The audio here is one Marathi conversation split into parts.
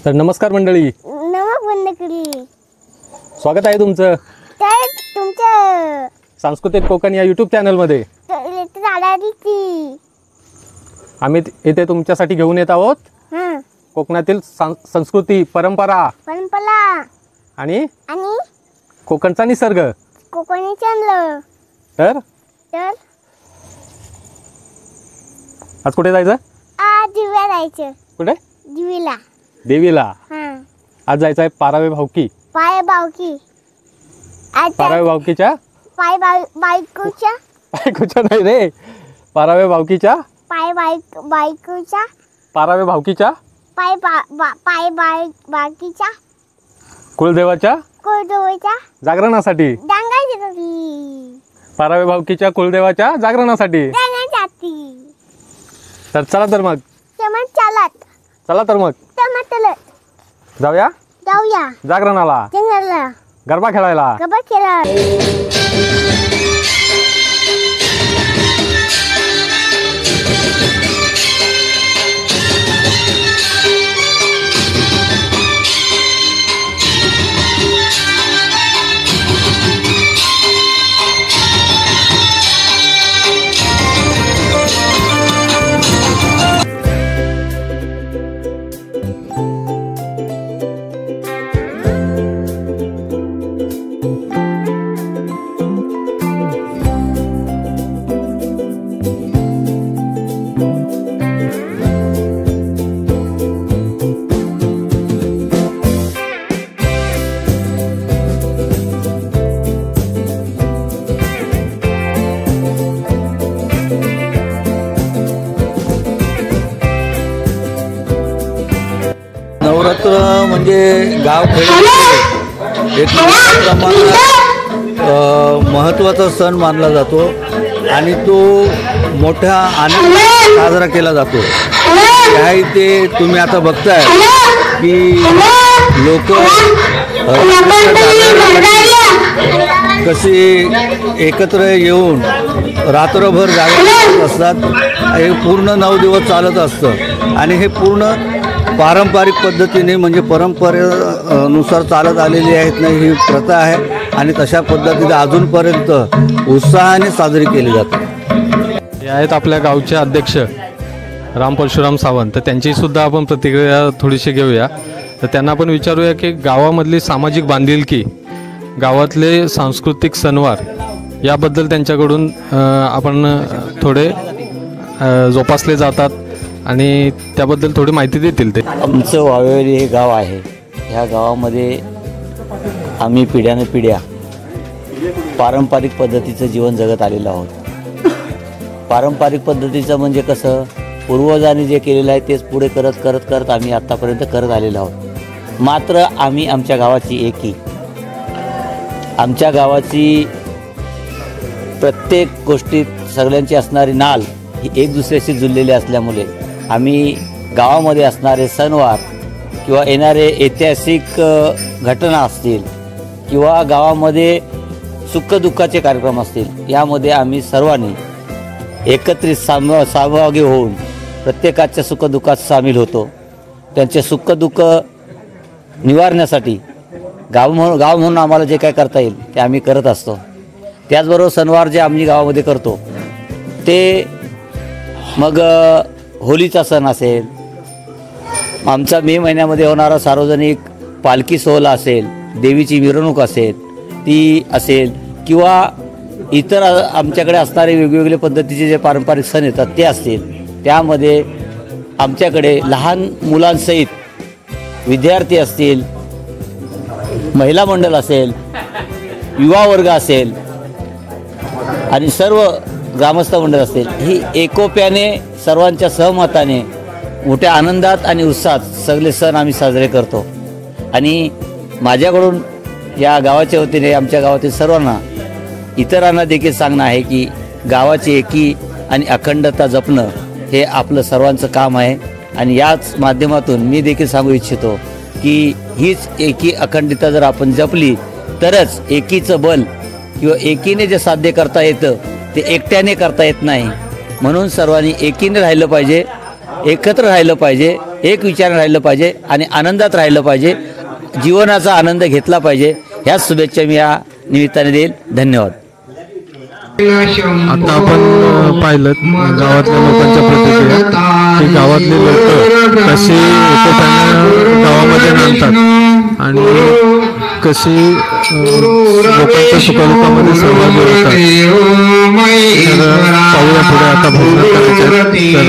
तर नमस्कार मंडळी, स्वागत आहे तुमचं तुमच्या सांस्कृतिक कोकण या यूट्यूब चॅनलमध्ये। आम्ही इथे तुमच्यासाठी घेऊन येत आहोत कोकणातील संस्कृती, परंपरा आणि कोकणचा निसर्ग। कोकणी चॅनल तर आज कुठे जायचं? आज दिव्या जायचं। कुठे? दिवीला। देवीला। आज जायचं आहे पारावे भावकी। पाय बावकी। पारावे भावकीच्या बायकोच्या नाही रे, पारावे भावकीच्या बायकोच्या पारावे भावकीच्या बाकीच्या कुलदेवाच्या जागरणासाठी। पारावे भावकीच्या कुलदेवाच्या जागरणासाठी। तर चला तर मग चला तर मग जाऊया जागरणाला, गरबा खेळायला। नवरात्र म्हणजे गावखेड्यात एक प्रमाणात महत्त्वाचा सण मानला जातो आणि तो मोठ्या आनंदात साजरा केला जातो। त्या इथे तुम्ही आता बघताय की लोक कशी एकत्र येऊन रात्रभर जागरण असतात। हे पूर्ण 9 दिवस चालत असतं आणि हे पूर्ण पारंपरिक पद्धतीने म्हणजे परंपरेनुसार चालत आलेली आहेत ना, ही प्रथा आहे आणि तशा पद्धतीने अजूनपर्यंत उत्साहाने साजरी केली जाते। हे आहेत आपल्या गावचे अध्यक्ष राम परशुराम सावंत, तर त्यांची सुद्धा आपण प्रतिक्रिया थोडीशी घेऊया। तर त्यांना आपण विचारूया की गावामधली सामाजिक बांधिलकी, गावातले सांस्कृतिक सणवार याबद्दल त्यांच्याकडून आपण थोडे जोपासले जातात आणि त्याबद्दल थोडी माहिती देतील ते। आमचं वावेली हे गाव आहे। ह्या गावामध्ये आम्ही पिढ्यानपिढ्या पारंपरिक पद्धतीचं जीवन जगत आलेलो आहोत। पारंपरिक पद्धतीचं म्हणजे कसं, पूर्वजांनी जे केलेलं आहे तेच पुढे करत करत करत आम्ही आत्तापर्यंत करत आलेलो आहोत। मात्र आम्ही आमच्या गावाची एकी, आमच्या गावाची प्रत्येक गोष्टीत सगळ्यांची असणारी नाल ही एक दुसऱ्याशी जुळलेली असल्यामुळे आम्ही गावामध्ये असणारे सणवार किंवा येणारे ऐतिहासिक घटना असतील किंवा गावामध्ये सुखदुःखाचे कार्यक्रम असतील, यामध्ये आम्ही सर्वांनी एकत्रित सहभागी होऊन प्रत्येकाच्या सुखदुःखात सामील होतो। त्यांचे सुखदुःख निवारण्यासाठी गाव म्हणून आम्हाला जे काय करता येईल ते आम्ही करत असतो। त्याचबरोबर सणवार जे आम्ही गावामध्ये करतो ते मग होलीचा सण असेल, आमचा मे महिन्यामध्ये होणारा सार्वजनिक पालखी सोहळा असेल, देवीची मिरवणूक असेल ती असेल किंवा इतर आमच्याकडे असणारे वेगवेगळे पद्धतीचे जे पारंपरिक सण येतात ते असतील, त्यामध्ये आमच्याकडे लहान मुलांसहित विद्यार्थी असतील, महिला मंडळ असेल, युवा वर्ग असेल आणि सर्व ग्रामस्थ मंडळ असेल, ही एकोप्याने सर्वांच्या सहमताने मोठ्या आनंदात आणि उत्साहात सगळे सण आम्ही साजरे करतो। आणि माझ्याकडून या गावाच्या वतीने आमच्या गावातील सर्वांना, इतरांना देखील सांगणं आहे की गावाची एकी आणि अखंडता जपणं हे आपलं सर्वांचं काम आहे। आणि याच माध्यमातून मी देखील सांगू इच्छितो की हीच एकी अखंडता जर आपण जपली तरच एकीचं बल किंवा एकीने जे साध्य करता येतं ते एकट्याने करता येत नाही। म्हणून सर्वांनी एकीने राहिलं पाहिजे एकत्र राहिलं पाहिजे, एक विचार राहिलं पाहिजे आणि आनंदात राहिलं पाहिजे, जीवनाचा आनंद घेतला पाहिजे. ह्याच शुभेच्छा मी या निमित्ताने देईल. धन्यवाद. आता आपण पाहिलं गावातल्या लोकांच्या प्रतिक्रिया की गावातले लोक कशी एकोप्याने गावामध्ये नांदतात आणि कशी लोकांच्या सुखदुःखामध्ये सहभागी होतात. तर पाहूया पुढे आता भजन करायचे, तर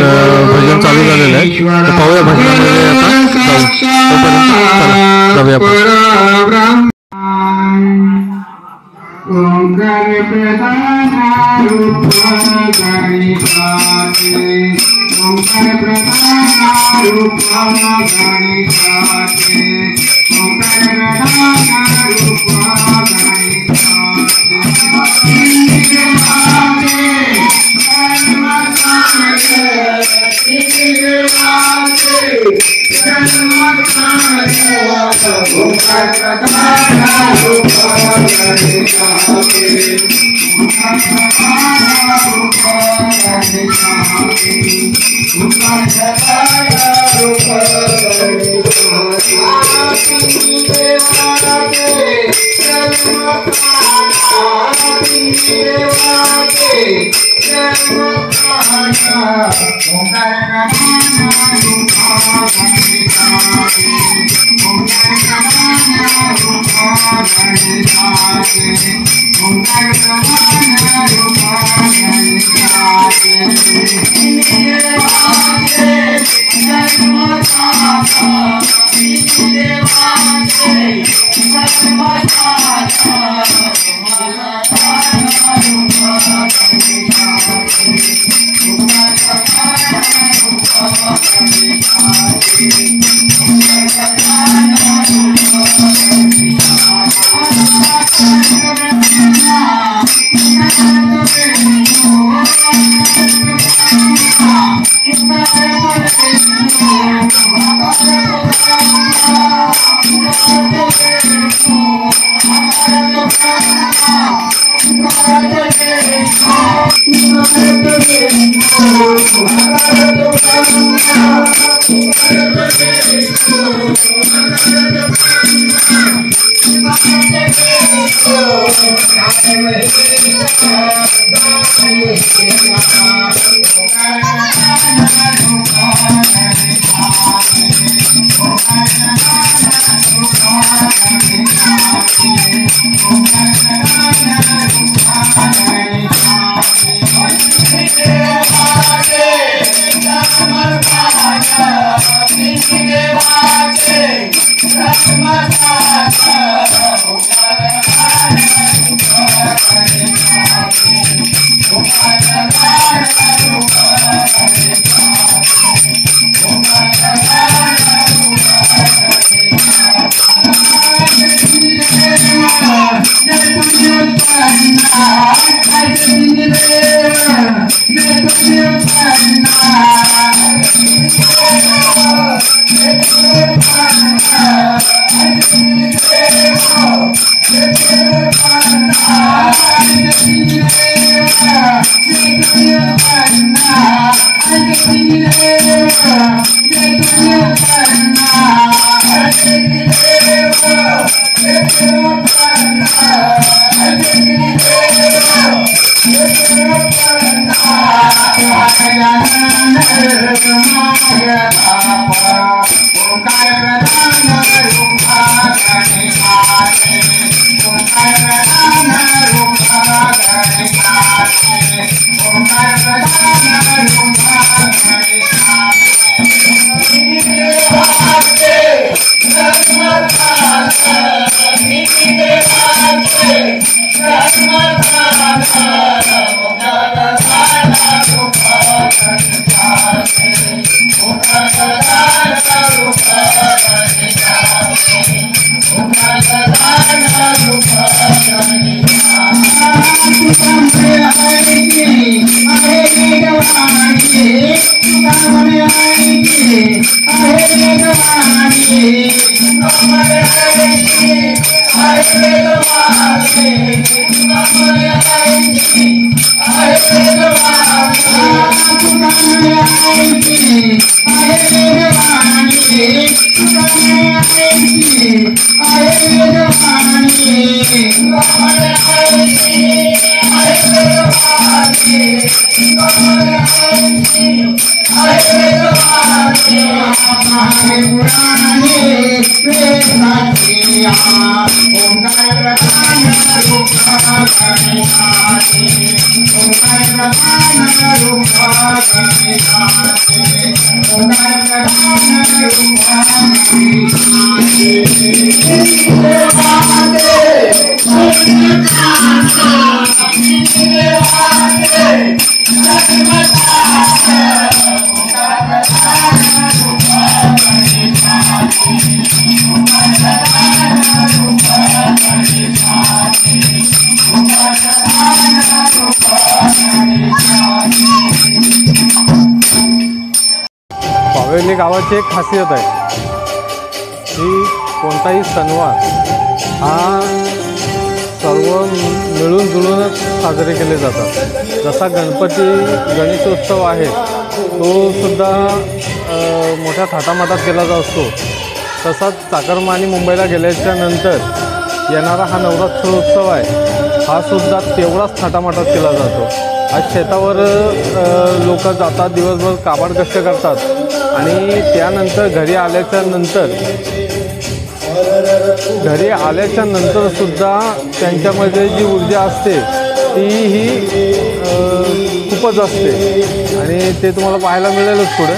भजन चालू झालेलं आहे, तर पाहूया भजनामध्ये आता जाऊ. तोपर्यंत चला जाऊया. ओंकार प्रधान रूप गणिताचे, ओंकार प्रधान रूप गणिताचे, ओंकार प्रधान रूप पावेली गावाची एक खासियत आहे की कोणताही सणवार हा सर्व मिळून जुळूनच साजरे केले जातात. जसा गणेशोत्सव आहे तो सुद्धा मोठ्या थाटामाटात केला जात असतो, तसाच चाकरमानी मुंबईला गेल्याच्या नंतर येणारा हा नवरात्रोत्सव आहे हा सुद्धा तेवढाच थाटामाटात केला जातो. आज शेतावर लोक जातात, दिवसभर काबाड कष्ट करतात आणि त्यानंतर घरी आल्याच्या नंतर सुद्धा त्यांच्यामध्ये जी ऊर्जा असते तीही खूपच असते आणि ते तुम्हाला पाहायला मिळेलच पुढे.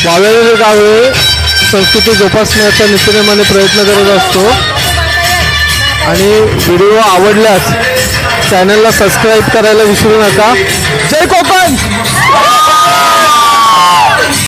वावेळे गावे संस्कृती जोपासण्याचा नित्यनेमाने प्रयत्न करत असतो आणि व्हिडिओ आवडल्यास चॅनलला सबस्क्राईब करायला विसरू नका. जय कोकण.